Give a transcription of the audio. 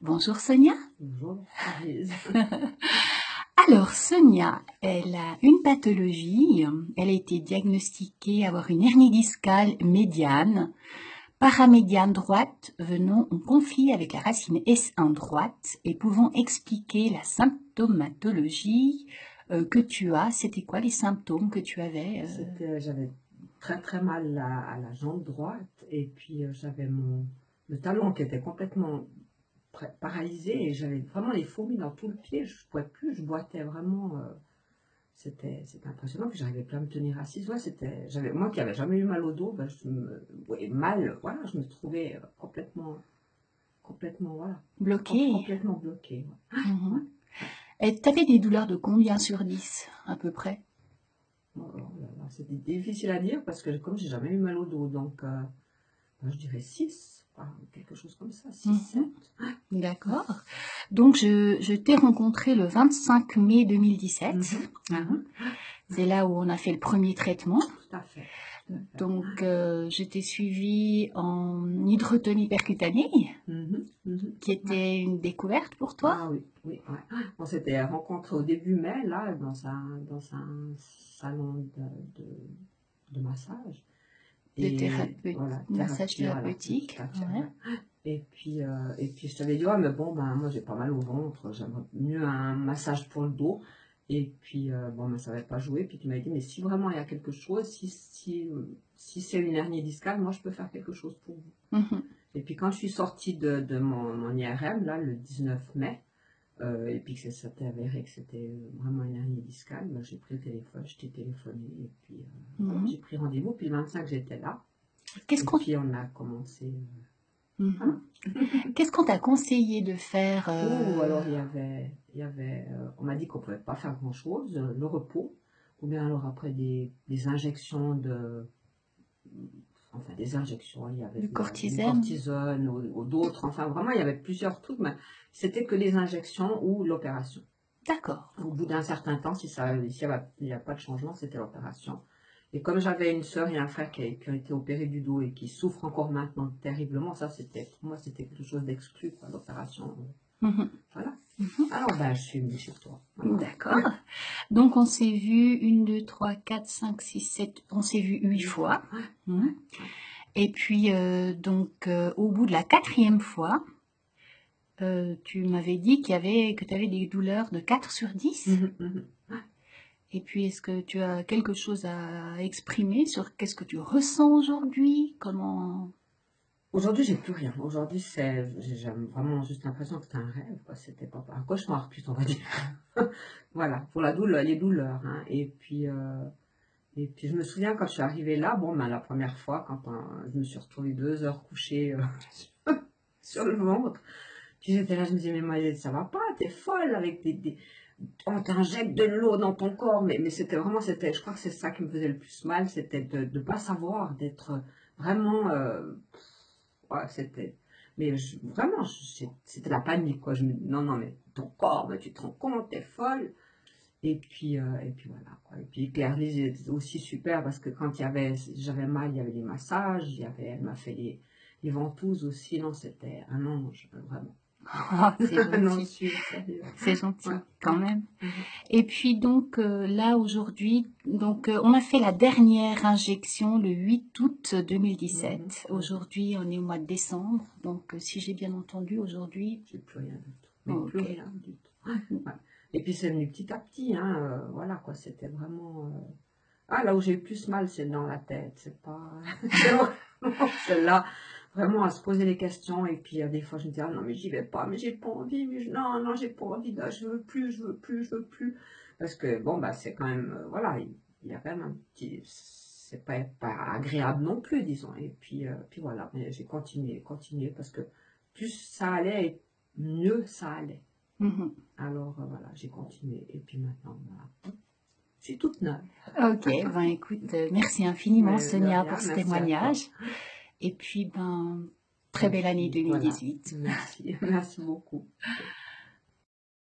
Bonjour Sonia. Bonjour, Louise. Alors Sonia, elle a une pathologie, elle a été diagnostiquée avoir une hernie discale médiane, paramédiane droite venant en conflit avec la racine S1 droite et pouvant expliquer la symptomatologie que tu as. C'était quoi les symptômes que tu avais J'avais très très mal à la jambe droite et puis j'avais le talon qui était complètement paralysé et j'avais vraiment les fourmis dans tout le pied. Je ne pouvais plus, je boitais vraiment. C'était impressionnant que j'arrivais plus à me tenir assise. Ouais, moi qui n'avais jamais eu mal au dos, ben, voilà, je me trouvais complètement, voilà, bloquée. complètement bloquée. Ouais. Mhm. Ouais. Et tu avais des douleurs de combien sur 10 à peu près? Oh là là, c'était difficile à dire parce que comme j'ai jamais eu mal au dos, donc je dirais 6, quelque chose comme ça, 6, 7. D'accord. Donc, je t'ai rencontré le 25 mai 2017. C'est là où on a fait le premier traitement. Tout à fait. Donc, je t'ai suivi en hydrotonie percutanée, qui était une découverte pour toi. Ah oui, oui. Ouais. On s'était rencontrés au début mai, là, dans un salon de massage. Voilà, Massage thérapeutique. voilà, tout à fait, Ouais. ouais. Et puis je t'avais dit, ouais, mais bon, moi j'ai pas mal au ventre, j'aimerais mieux un massage pour le dos. Et puis, bon, mais ça n'avait pas joué. Puis tu m'as dit, mais si vraiment il y a quelque chose, si c'est une hernie discale, moi je peux faire quelque chose pour vous. Et puis quand je suis sortie de mon IRM, là, le 19 mai, et puis que ça s'était avéré que c'était vraiment une hernie discale, ben, j'ai pris le téléphone, je t'ai téléphoné, et puis voilà, j'ai pris rendez-vous. Puis le 25, j'étais là. Et puis on a commencé. Voilà. Qu'est-ce qu'on t'a conseillé de faire Alors il y avait on m'a dit qu'on ne pouvait pas faire grand-chose, le repos, ou bien alors après des injections des injections, il y avait du du cortisone. cortisone ou d'autres, enfin vraiment il y avait plusieurs trucs, mais c'était que les injections ou l'opération. D'accord. Au bout d'un certain temps, s'il n'y a pas de changement, c'était l'opération. Et comme j'avais une sœur et un frère qui ont été opérés du dos et qui souffrent encore maintenant terriblement, pour moi, c'était quelque chose d'exclu, l'opération. Voilà. Alors, je suis venue sur toi. Voilà. D'accord. Donc, on s'est vu 1, 2, 3, 4, 5, 6, 7, on s'est vu 8 fois. Et puis, au bout de la 4e fois, tu m'avais dit que tu avais des douleurs de 4 sur 10. Et puis, est-ce que tu as quelque chose à exprimer sur qu'est-ce que tu ressens aujourd'hui? Comment... Aujourd'hui, j'ai plus rien. Aujourd'hui, j'ai vraiment juste l'impression que c'était un rêve, quoi. C'était pas un cauchemar, plutôt, on va dire. Voilà, pour la douleur, les douleurs. Et puis, je me souviens quand je suis arrivée là, la première fois, quand je me suis retrouvée 2 heures couchée sur le ventre, puis j'étais là, je me disais, mais Maëlle, ça va pas, t'es folle avec on t'injecte de l'eau dans ton corps, mais c'était vraiment, je crois que c'est ça qui me faisait le plus mal, c'était de ne pas savoir, d'être vraiment, ouais, vraiment, c'était la panique, quoi. Non, mais ton corps, mais tu te rends compte, t'es folle. Et puis voilà, quoi. Et puis Claire Lise est aussi super parce que quand j'avais mal, il y avait les massages, elle m'a fait les ventouses aussi. Non, c'était un ange, vraiment. c'est gentil. C'est gentil, quand même. Et puis donc là aujourd'hui, on a fait la dernière injection le 8 août 2017. Aujourd'hui, on est au mois de décembre. Donc si j'ai bien entendu, aujourd'hui... J'ai plus rien du tout. Mais plus rien du tout. Et puis c'est venu petit à petit, voilà quoi, c'était vraiment... là où j'ai eu plus mal, c'est dans la tête, c'est pas... c'est là, vraiment à se poser les questions, et puis des fois je me dis, ah non mais j'y vais pas, mais j'ai pas envie, non, j'ai pas envie, là, je veux plus, parce que c'est quand même, voilà, il y a quand même un petit... C'est pas agréable non plus, disons, et puis voilà, mais j'ai continué, parce que plus ça allait, et mieux ça allait. Alors voilà, j'ai continué, et puis maintenant, voilà. Je suis toute neuve. Ok, écoute, merci infiniment Sonia pour ce témoignage. Et puis, très belle année 2018. Voilà. Merci beaucoup.